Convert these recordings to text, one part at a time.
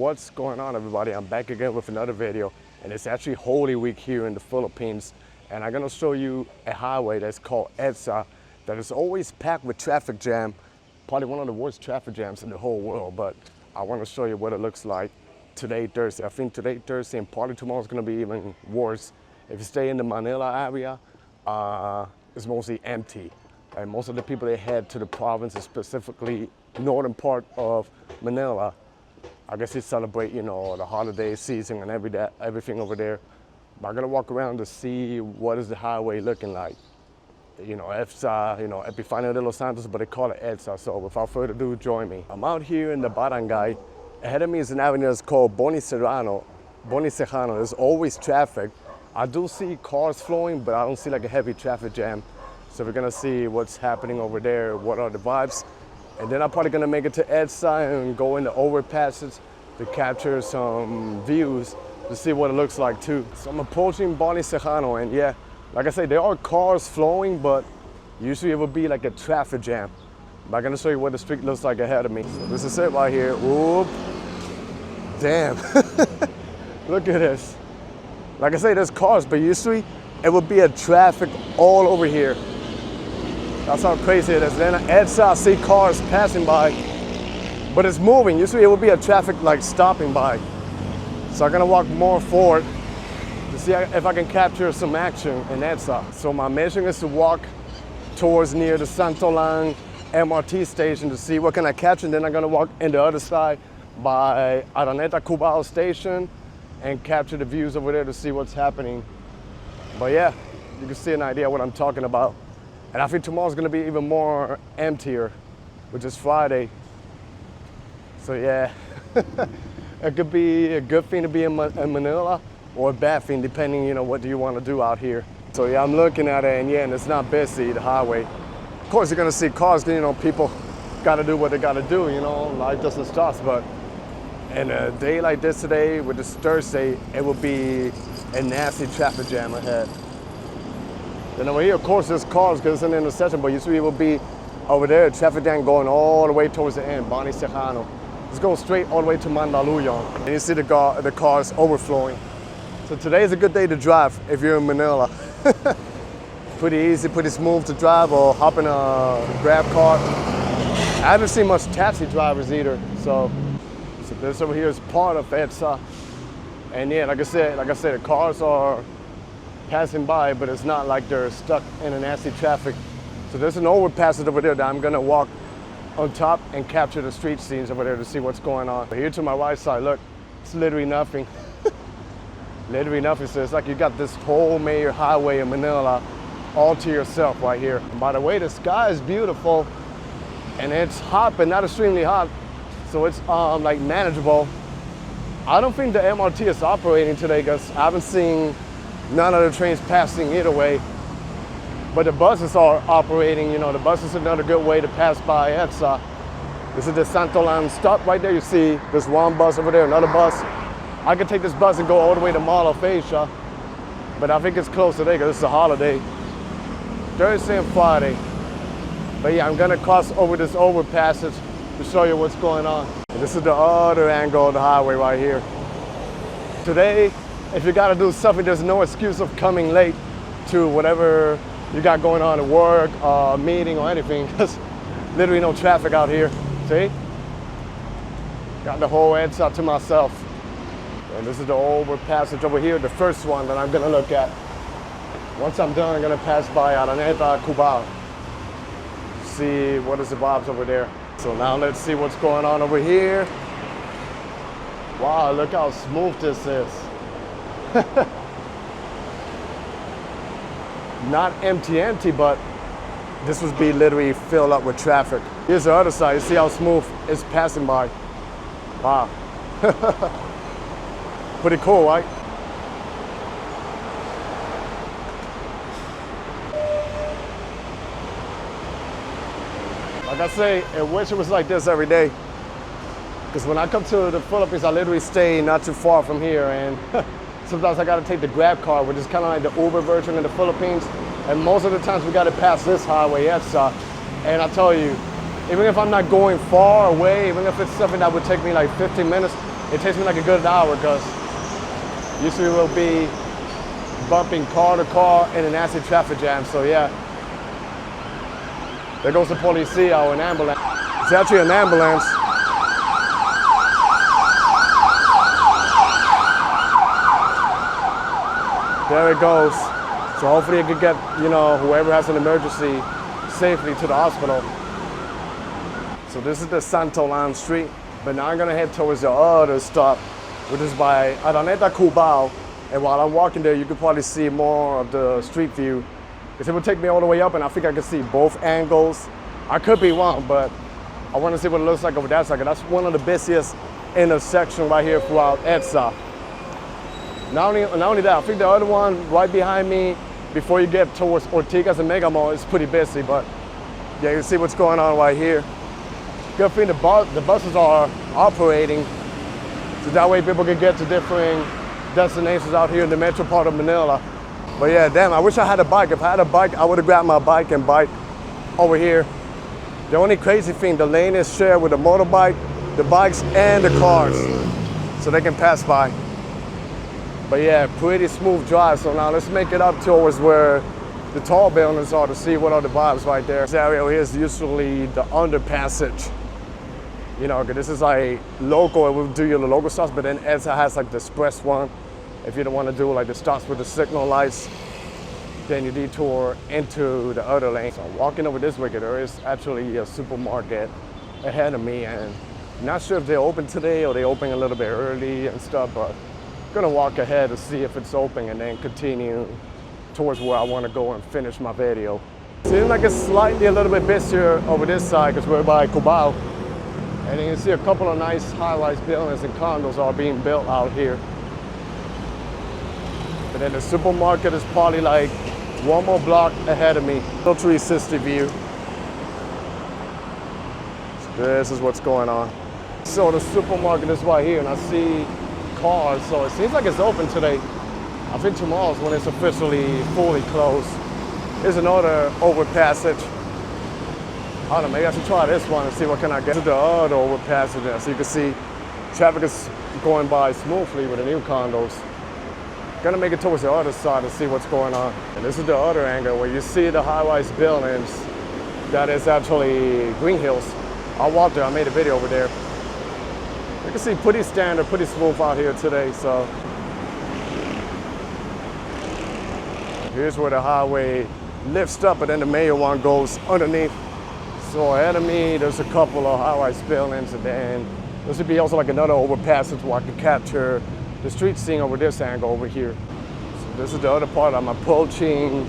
What's going on, everybody? I'm back again with another video, and it's actually Holy Week here in the Philippines, and I'm gonna show you a highway that's called EDSA that is always packed with traffic jam, probably one of the worst traffic jams in the whole world. But I want to show you what it looks like today, Thursday. I think today, Thursday, and probably tomorrow is gonna be even worse. If you stay in the Manila area, it's mostly empty. And most of the people, they head to the provinces, specifically northern part of Manila. I guess they celebrate, the holiday season and everything over there. But I'm gonna walk around to see what is the highway looking like. EDSA, Epifania de los Santos, but they call it EDSA. So without further ado, join me. I'm out here in the barangay. Ahead of me is an avenue that's called Boni Serrano. There's always traffic. I do see cars flowing, but I don't see like a heavy traffic jam. So we're gonna see what's happening over there, what are the vibes. And then I'm probably gonna make it to EDSA and go in the overpasses to capture some views to see what it looks like too. So I'm approaching Boni Serrano, and yeah, like I said, there are cars flowing, but usually it would be like a traffic jam. But I'm gonna show you what the street looks like ahead of me. So this is it right here. Whoop. Damn. Look at this. Like I say, there's cars, but usually it would be a traffic all over here. That's how crazy it is. Then at EDSA, I see cars passing by, but it's moving. Usually it would be a traffic like stopping by. So I'm gonna walk more forward to see if I can capture some action in EDSA. So my mission is to walk towards near the Santolan MRT station to see what can I capture. And then I'm gonna walk in the other side by Araneta Cubao station and capture the views over there to see what's happening. But yeah, you can see an idea what I'm talking about. And I think tomorrow's gonna be even more emptier, which is Friday. So yeah, it could be a good thing to be in Manila or a bad thing, depending, what do you want to do out here. So yeah, I'm looking at it, and yeah, and it's not busy, the highway. Of course, you're gonna see cars, people gotta do what they gotta do, life doesn't stop. But in a day like this today, with this Thursday, it will be a nasty traffic jam ahead. Then over here, of course, there's cars because it's an intersection, but usually it will be over there, traffic jam going all the way towards the end, Boni Serrano. It's going straight all the way to Mandaluyong. And you see the cars overflowing. So today is a good day to drive if you're in Manila. Pretty easy, pretty smooth to drive, or hop in a Grab car. I haven't seen much taxi drivers either. So this over here is part of EDSA. And yeah, like I said, the cars are passing by, but it's not like they're stuck in a nasty traffic. So there's an overpass over there that I'm gonna walk on top and capture the street scenes over there to see what's going on. But here to my right side, look, it's literally nothing. Literally nothing. So it's like you got this whole major highway in Manila all to yourself right here. And by the way, the sky is beautiful and it's hot, but not extremely hot. So it's like manageable. I don't think the MRT is operating today because I haven't seen none of the trains passing either way. But the buses are operating, the bus is another good way to pass by EDSA. This is the Santolan stop right there. You see there's one bus over there, another bus. I could take this bus and go all the way to Mall of Asia, but I think it's closed today because it's a holiday. Thursday and Friday. But yeah, I'm gonna cross over this overpassage to show you what's going on. And this is the other angle of the highway right here. Today, if you gotta do something, there's no excuse of coming late to whatever you got going on at work, meeting or anything. There's literally no traffic out here. See? Got the whole EDSA to myself. And this is the overpassage over here, the first one that I'm gonna look at. Once I'm done, I'm gonna pass by Araneta Cubao. See what is the vibes over there. So now let's see what's going on over here. Wow, look how smooth this is. Not empty, but this would be literally filled up with traffic. Here's the other side. You see how smooth it's passing by. Wow. Pretty cool, right? Like I say, I wish it was like this every day. Because when I come to the Philippines, I literally stay not too far from here, and sometimes I gotta take the Grab car, which is kind of like the Uber version in the Philippines. And most of the times we gotta pass this highway, EDSA. And I tell you, even if I'm not going far away, even if it's something that would take me like 15 minutes, it takes me like a good hour because usually we'll be bumping car to car in a nasty traffic jam. So yeah, there goes the policia or an ambulance. It's actually an ambulance. There it goes. So hopefully it could get, whoever has an emergency safely to the hospital. So this is the Santolan Street, but now I'm gonna head towards the other stop, which is by Araneta Cubao. And while I'm walking there, you can probably see more of the street view. Because it will take me all the way up and I think I can see both angles. I could be wrong, but I wanna see what it looks like over that side. That's one of the busiest intersections right here throughout EDSA. Not only that, I think the other one right behind me, before you get towards Ortigas and Mega Mall, is pretty busy, but yeah, you can see what's going on right here. Good thing the buses are operating, so that way people can get to different destinations out here in the metro part of Manila. But yeah, damn, I wish I had a bike. If I had a bike, I would have grabbed my bike and bike over here. The only crazy thing, the lane is shared with the motorbike, the bikes, and the cars, so they can pass by. But yeah, pretty smooth drive. So now let's make it up towards where the tall buildings are to see what are the vibes right there. This area here is usually the underpassage. This is like local, it will do you the local stops, but then EDSA has like the express one. If you don't want to do like the stops with the signal lights, then you detour into the other lane. So walking over this way, there is actually a supermarket ahead of me, and I'm not sure if they're open today or they're open a little bit early and stuff, but I'm gonna walk ahead to see if it's open and then continue towards where I want to go and finish my video. Seems like it's slightly a little bit busier over this side because we're by Cubao. And you can see a couple of nice high-rise buildings and condos are being built out here. But then the supermarket is probably like one more block ahead of me. Little 360 view. So this is what's going on. So the supermarket is right here and I see cars, so it seems like it's open today. I think tomorrow's when it's officially fully closed. Here's another overpassage. I don't know, maybe I should try this one and see what can I get to the other overpassage there. So you can see traffic is going by smoothly with the new condos. Gonna make it towards the other side to see what's going on. And this is the other angle where you see the high-rise buildings. That is actually Green Hills. I walked there, I made a video over there. You can see pretty standard, pretty smooth out here today, so. Here's where the highway lifts up and then the main one goes underneath. So ahead of me, there's a couple of high-rise buildings and then this would be also like another overpassage where I can capture the street scene over this angle over here. So this is the other part. I'm approaching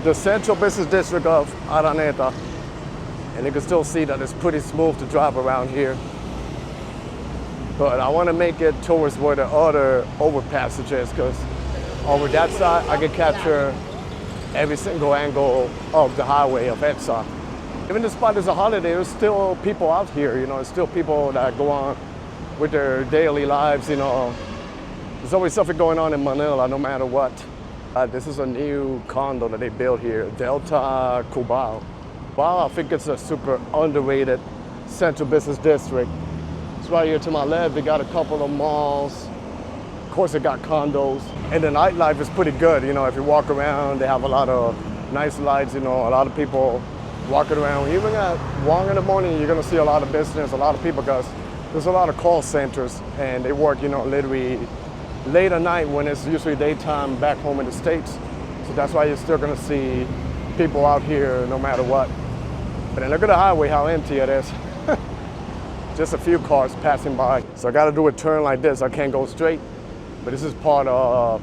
the central business district of Araneta. And you can still see that it's pretty smooth to drive around here. But I want to make it towards where the other overpassage is because over that side, I can capture every single angle of the highway of EDSA. Even despite it's a holiday, there's still people out here, there's still people that go on with their daily lives, There's always something going on in Manila, no matter what. This is a new condo that they built here, Delta Cubao. Wow, I think it's a super underrated central business district. It's right here to my left, they got a couple of malls. Of course, they got condos. And the nightlife is pretty good, if you walk around, they have a lot of nice lights, a lot of people walking around. Even at 1 in the morning, you're gonna see a lot of business, a lot of people, because there's a lot of call centers and they work, literally late at night when it's usually daytime back home in the States. So that's why you're still gonna see people out here no matter what. But then look at the highway, how empty it is. Just a few cars passing by. So I gotta do a turn like this. I can't go straight, but this is part of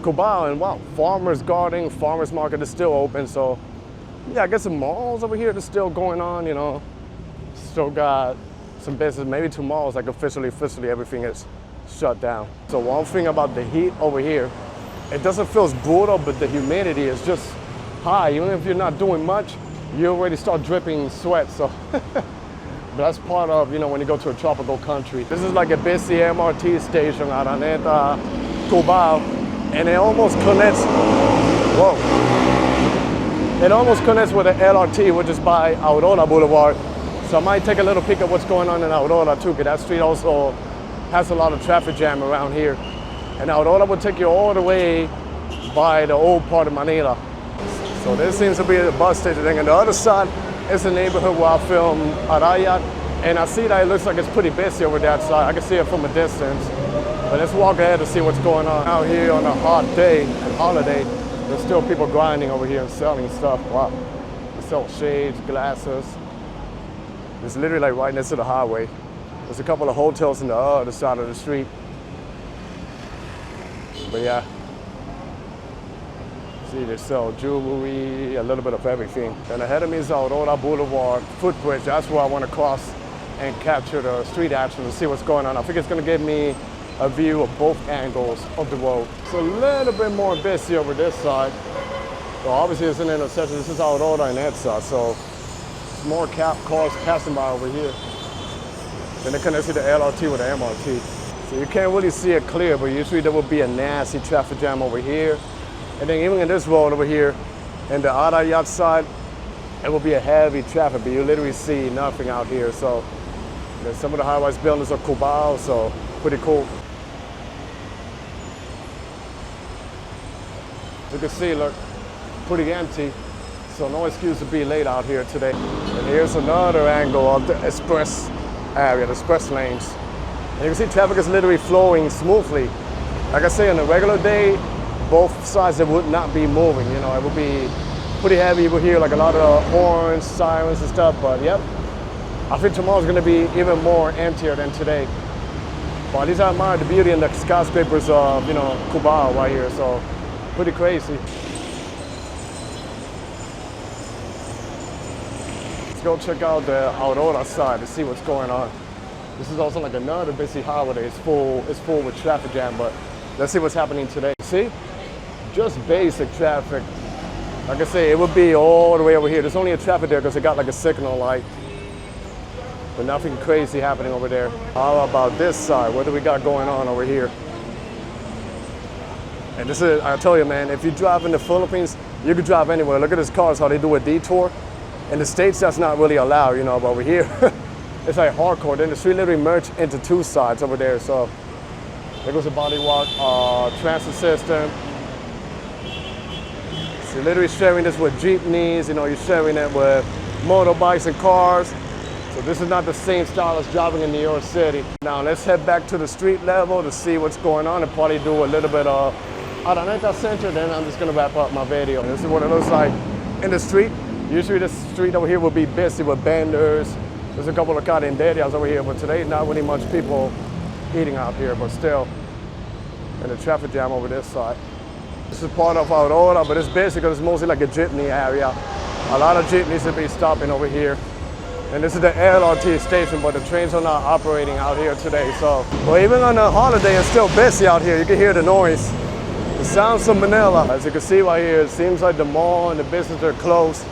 Cubao, and wow, farmers garden, farmers market is still open. So yeah, I guess the malls over here are still going on, Still got some business. Maybe tomorrow is like officially everything is shut down. So one thing about the heat over here, it doesn't feel as brutal, but the humidity is just high. Even if you're not doing much, you already start dripping sweat. So but that's part of, when you go to a tropical country. This is like a busy MRT station, Araneta, Cubao, and it almost connects, it almost connects with the LRT, which is by Aurora Boulevard. So I might take a little peek at what's going on in Aurora too, because that street also has a lot of traffic jam around here. And Aurora will take you all the way by the old part of Manila. So this seems to be the bus station thing. And the other side is the neighborhood where I film Arayat. And I see that it looks like it's pretty busy over that side. I can see it from a distance. But let's walk ahead to see what's going on. Out here on a hot day and holiday, there's still people grinding over here and selling stuff. Wow. They sell shades, glasses. It's literally like right next to the highway. There's a couple of hotels on the other side of the street. But yeah. See, they sell jewelry, a little bit of everything. And ahead of me is Aurora Boulevard footbridge. That's where I want to cross and capture the street action to see what's going on. I think it's going to give me a view of both angles of the road. It's a little bit more busy over this side. So obviously it's an intersection. This is Aurora and EDSA, so it's more cars passing by over here. Then they connect to the LRT with the MRT. So you can't really see it clear, but usually there will be a nasty traffic jam over here. And then even in this road over here, and the Arayat side, it will be a heavy traffic, but you literally see nothing out here. So some of the high-rise buildings are Cubao, so pretty cool. You can see, look, pretty empty, so no excuse to be late out here today. And here's another angle of the express area, the express lanes. And you can see traffic is literally flowing smoothly. Like I say, on a regular day, both sides it would not be moving, you know, it would be pretty heavy. You will hear like a lot of horns, sirens and stuff, but yep. I think tomorrow's gonna be even more emptier than today. But at least I admire the beauty and the skyscrapers of, you know, Cubao right here, so pretty crazy. Let's go check out the Aurora side to see what's going on. This is also like another busy holiday. It's full with traffic jam, but let's see what's happening today. See? Just basic traffic. Like I say, it would be all the way over here. There's only a traffic there because it got like a signal light. But nothing crazy happening over there. How about this side? What do we got going on over here? And this is, I tell you, man, if you drive in the Philippines, you could drive anywhere. Look at these cars, how they do a detour. In the States, that's not really allowed, you know, but over here, it's like hardcore. Then the street literally merged into two sides over there. So there goes the bodywork, transit system. So you're literally sharing this with jeepneys, you know, you're sharing it with motorbikes and cars. So this is not the same style as driving in New York City. Now let's head back to the street level to see what's going on and probably do a little bit of Araneta Center, then I'm just gonna wrap up my video. This is what it looks like in the street. Usually this street over here will be busy with vendors. There's a couple of carinderias over here, but today not really much people eating out here, but still. And the traffic jam over this side. This is part of Aurora, but it's busy because it's mostly like a jeepney area. A lot of jeepneys will be stopping over here. And this is the LRT station, but the trains are not operating out here today. So, well, even on a holiday, it's still busy out here. You can hear the noise. The sounds of Manila. As you can see right here, it seems like the mall and the businesses are closed.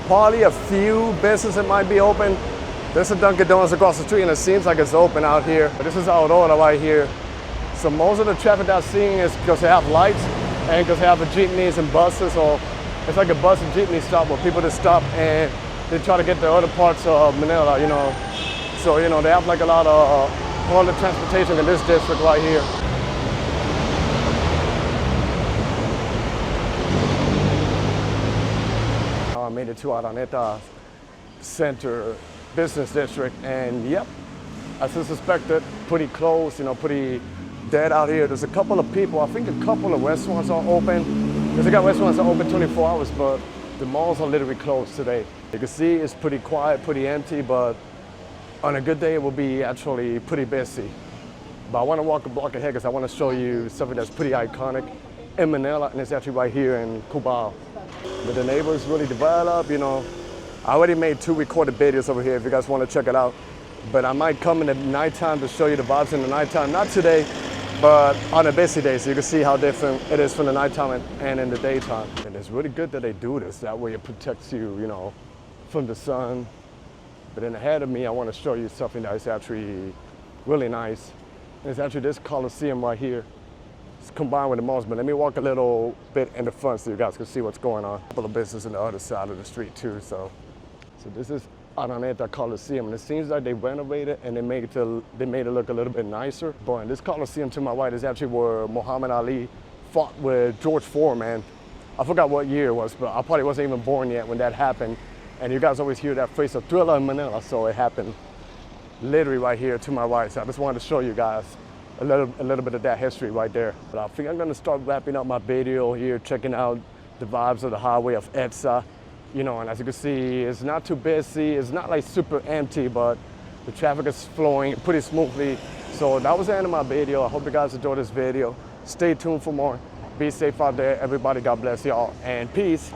Probably a few businesses that might be open. There's a Dunkin' Donuts across the street and it seems like it's open out here. But this is Aurora right here. So most of the traffic that I'm seeing is because they have lights and because they have jeepneys and buses, or it's like a bus and jeepney stop where people just stop and they try to get to other parts of Manila, you know. So, you know, they have like a lot of public transportation in this district right here. I made it to Araneta Center Business District, and yep, as I suspected, pretty close, you know, pretty dead out here. There's a couple of people, I think a couple of restaurants are open. Because they got restaurants that are open 24 hours, but the malls are literally closed today. You can see it's pretty quiet, pretty empty, but on a good day, it will be actually pretty busy. But I want to walk a block ahead because I want to show you something that's pretty iconic in Manila, and it's actually right here in Cubao. But the neighbors really developed, you know. I already made 2 recorded videos over here if you guys want to check it out. But I might come in the nighttime to show you the vibes in the nighttime. Not today, but on a busy day, so you can see how different it is from the nighttime and in the daytime. And it's really good that they do this. That way it protects you, you know, from the sun. But then ahead of me, I want to show you something that is actually really nice. And it's actually this Coliseum right here. It's combined with the malls, but let me walk a little bit in the front so you guys can see what's going on. A couple of businesses on the other side of the street too, so this is Araneta Coliseum. And it seems like they renovated and they made it look a little bit nicer. But in this Coliseum to my right is actually where Muhammad Ali fought with George Foreman. I forgot what year it was, but I probably wasn't even born yet when that happened. And you guys always hear that phrase, a thriller in Manila, so it happened literally right here to my right. So I just wanted to show you guys a little bit of that history right there. But I think I'm gonna start wrapping up my video here, checking out the vibes of the highway of EDSA. You know, and as you can see, it's not too busy. It's not like super empty, but the traffic is flowing pretty smoothly. So that was the end of my video. I hope you guys enjoyed this video. Stay tuned for more. Be safe out there, everybody. God bless y'all, and peace.